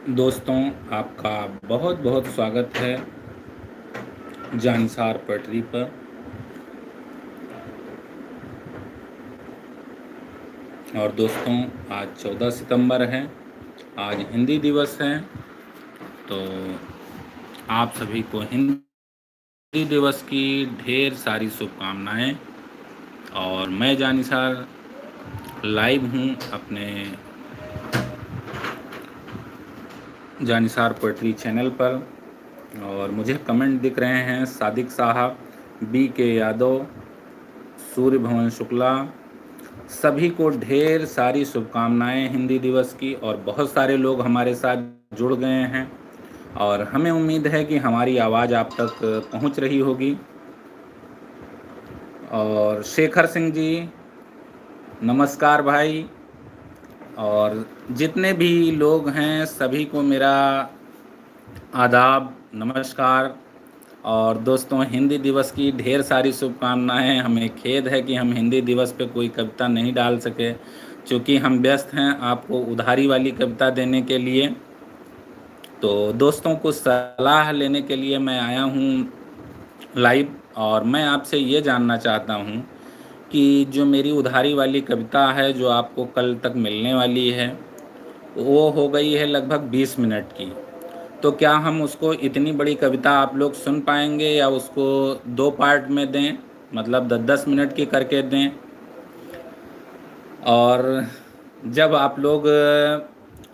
दोस्तों, आपका बहुत बहुत स्वागत है जानसार पटरी पर। और दोस्तों, आज 14 सितंबर है। आज हिंदी दिवस है। तो आप सभी को हिंदी दिवस की ढेर सारी शुभकामनाएं। और मैं जानसार लाइव हूं अपने जानसार पटरी चैनल पर। और मुझे कमेंट दिख रहे हैं सादिक साहब, BK यादव, सूर्य भवन शुक्ला, सभी को ढेर सारी शुभकामनाएं हिंदी दिवस की। और बहुत सारे लोग हमारे साथ जुड़ गए हैं और हमें उम्मीद है कि हमारी आवाज़ आप तक पहुंच रही होगी। और शेखर सिंह जी, नमस्कार भाई। और जितने भी लोग हैं सभी को मेरा आदाब, नमस्कार। और दोस्तों, हिंदी दिवस की ढेर सारी शुभकामनाएं। हमें खेद है कि हम हिंदी दिवस पे कोई कविता नहीं डाल सके, क्योंकि हम व्यस्त हैं आपको उधारी वाली कविता देने के लिए। तो दोस्तों, कुछ सलाह लेने के लिए मैं आया हूँ लाइव। और मैं आपसे ये जानना चाहता हूँ कि जो मेरी उधारी वाली कविता है, जो आपको कल तक मिलने वाली है, वो हो गई है लगभग 20 मिनट की। तो क्या हम उसको, इतनी बड़ी कविता आप लोग सुन पाएंगे, या उसको 2 पार्ट में दें, मतलब 10-10 मिनट की करके दें? और जब आप लोग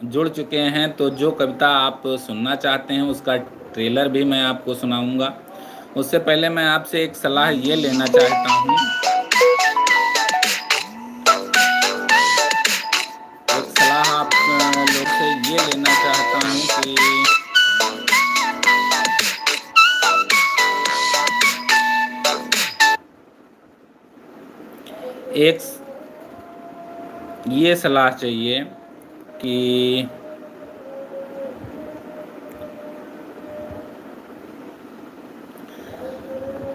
जुड़ चुके हैं तो जो कविता आप सुनना चाहते हैं उसका ट्रेलर भी मैं आपको सुनाऊंगा। उससे पहले मैं आपसे एक सलाह ये लेना चाहता हूँ, एक सलाह आप लोग से ये लेना चाहता हूँ कि एक ये सलाह चाहिए कि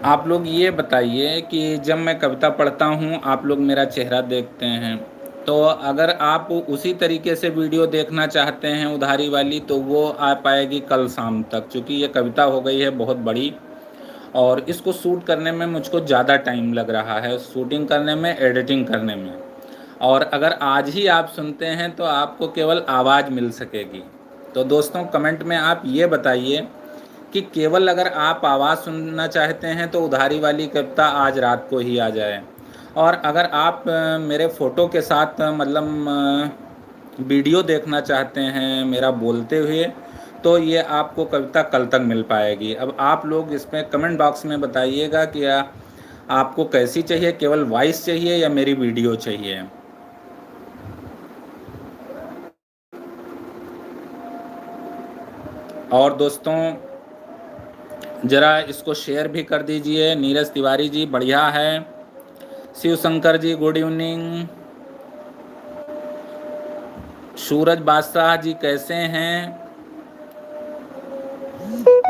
आप लोग ये बताइए कि जब मैं कविता पढ़ता हूँ आप लोग मेरा चेहरा देखते हैं, तो अगर आप उसी तरीके से वीडियो देखना चाहते हैं उधारी वाली, तो वो आ पाएगी कल शाम तक, क्योंकि ये कविता हो गई है बहुत बड़ी। और इसको शूट करने में मुझको ज़्यादा टाइम लग रहा है, शूटिंग करने में, एडिटिंग करने में। और अगर आज ही आप सुनते हैं तो आपको केवल आवाज़ मिल सकेगी। तो दोस्तों, कमेंट में आप ये बताइए कि केवल अगर आप आवाज़ सुनना चाहते हैं तो उधारी वाली कविता आज रात को ही आ जाए। और अगर आप मेरे फ़ोटो के साथ मतलब वीडियो देखना चाहते हैं मेरा बोलते हुए, तो ये आपको कविता कल तक मिल पाएगी। अब आप लोग इसमें कमेंट बॉक्स में बताइएगा कि आपको कैसी चाहिए, केवल वॉइस चाहिए या मेरी वीडियो चाहिए। और दोस्तों, ज़रा इसको शेयर भी कर दीजिए। नीरज तिवारी जी, बढ़िया है। Shiv Shankar ji, good evening. सूरज बादशाह जी कैसे हैं?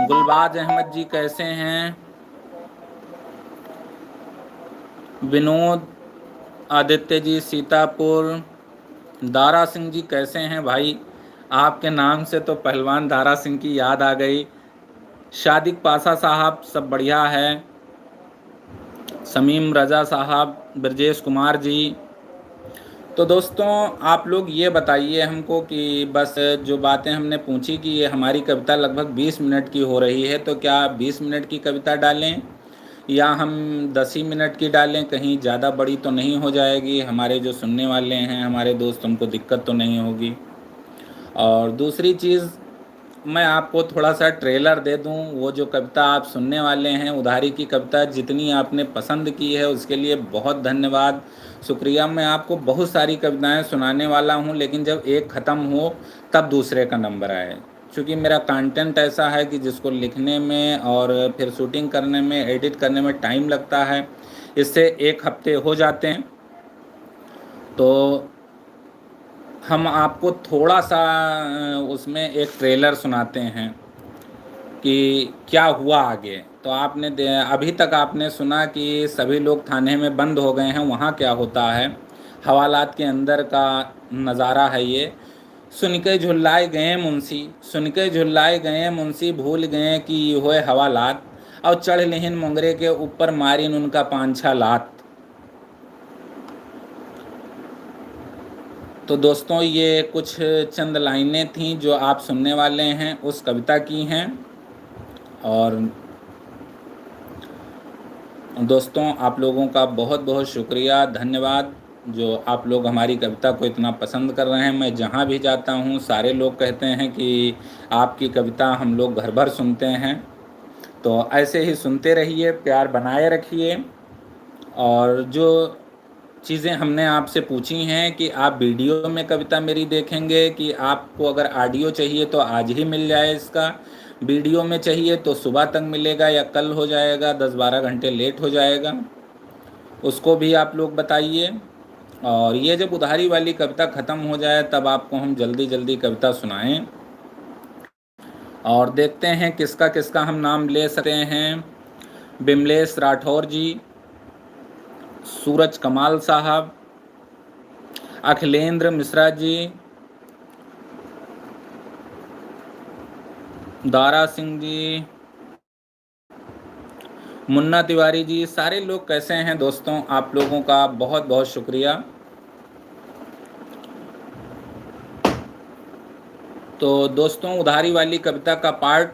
गुलबाज अहमद जी कैसे हैं? विनोद आदित्य जी, सीतापुर। दारा सिंह जी कैसे हैं भाई? आपके नाम से तो पहलवान दारा सिंह की याद आ गई। शादिक पासा साहब, सब बढ़िया है। समीम रजा साहब, ब्रजेश कुमार जी। तो दोस्तों, आप लोग ये बताइए हमको कि बस जो बातें हमने पूछी कि ये हमारी कविता लगभग 20 मिनट की हो रही है, तो क्या 20 मिनट की कविता डालें या हम 10 ही मिनट की डालें? कहीं ज़्यादा बड़ी तो नहीं हो जाएगी? हमारे जो सुनने वाले हैं, हमारे दोस्त, उनको दिक्कत तो नहीं होगी? और दूसरी चीज़, मैं आपको थोड़ा सा ट्रेलर दे दूं। वो जो कविता आप सुनने वाले हैं, उधारी की कविता, जितनी आपने पसंद की है उसके लिए बहुत धन्यवाद, शुक्रिया। मैं आपको बहुत सारी कविताएं सुनाने वाला हूं, लेकिन जब एक ख़त्म हो तब दूसरे का नंबर आए, क्योंकि मेरा कंटेंट ऐसा है कि जिसको लिखने में और फिर शूटिंग करने में, एडिट करने में टाइम लगता है। इससे 1 हफ्ते हो जाते हैं। तो हम आपको थोड़ा सा उसमें एक ट्रेलर सुनाते हैं कि क्या हुआ आगे। तो आपने अभी तक आपने सुना कि सभी लोग थाने में बंद हो गए हैं, वहाँ क्या होता है, हवालात के अंदर का नज़ारा है ये। सुन के झुल्लाए गए मुंशी, सुन के झुल्लाए गए मुंशी, भूल गए कि होए हवालात, और चढ़ लेहिन मुंगरे के ऊपर, मारिन उनका पांछा लात। तो दोस्तों ये कुछ चंद लाइनें थीं जो आप सुनने वाले हैं उस कविता की हैं। और दोस्तों आप लोगों का बहुत बहुत शुक्रिया, धन्यवाद, जो आप लोग हमारी कविता को इतना पसंद कर रहे हैं। मैं जहाँ भी जाता हूँ सारे लोग कहते हैं कि आपकी कविता हम लोग घर भर सुनते हैं। तो ऐसे ही सुनते रहिए, प्यार बनाए रखिए। और जो चीज़ें हमने आपसे पूछी हैं कि आप वीडियो में कविता मेरी देखेंगे कि आपको अगर ऑडियो चाहिए तो आज ही मिल जाए, इसका वीडियो में चाहिए तो सुबह तक मिलेगा या कल हो जाएगा, 10-12 घंटे लेट हो जाएगा, उसको भी आप लोग बताइए। और ये जब उधारी वाली कविता ख़त्म हो जाए तब आपको हम जल्दी जल्दी कविता सुनाएं। और देखते हैं किसका किसका हम नाम ले सकते हैं। बिमलेश राठौर जी, सूरज कमाल साहब, अखिलेंद्र मिश्रा जी, दारा सिंह जी, मुन्ना तिवारी जी, सारे लोग कैसे हैं दोस्तों? आप लोगों का बहुत बहुत शुक्रिया। तो दोस्तों उधारी वाली कविता का पार्ट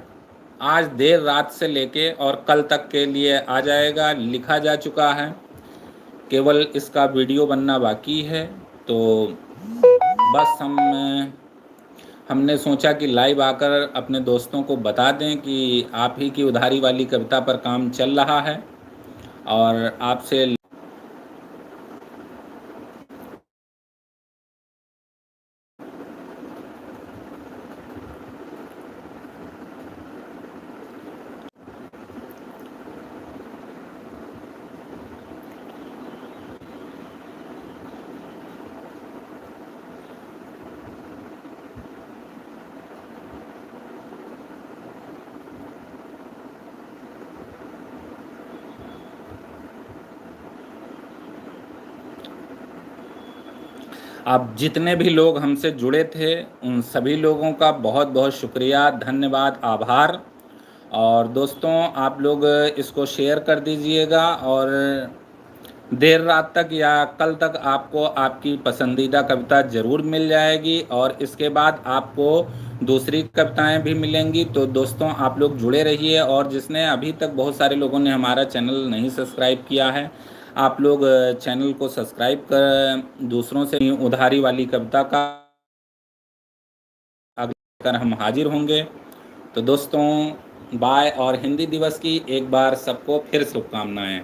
आज देर रात से लेके और कल तक के लिए आ जाएगा, लिखा जा चुका है, केवल इसका वीडियो बनना बाकी है। तो बस हमने सोचा कि लाइव आकर अपने दोस्तों को बता दें कि आप ही की उधारी वाली कविता पर काम चल रहा है। और आपसे आप जितने भी लोग हमसे जुड़े थे उन सभी लोगों का बहुत बहुत शुक्रिया, धन्यवाद, आभार। और दोस्तों आप लोग इसको शेयर कर दीजिएगा और देर रात तक या कल तक आपको आपकी पसंदीदा कविता ज़रूर मिल जाएगी। और इसके बाद आपको दूसरी कविताएं भी मिलेंगी। तो दोस्तों आप लोग जुड़े रहिए। और जिसने अभी तक, बहुत सारे लोगों ने हमारा चैनल नहीं सब्सक्राइब किया है, आप लोग चैनल को सब्सक्राइब कर दूसरों से उधारी वाली कविता का अगर हम हाजिर होंगे। तो दोस्तों बाय। और हिंदी दिवस की एक बार सबको फिर शुभकामनाएं।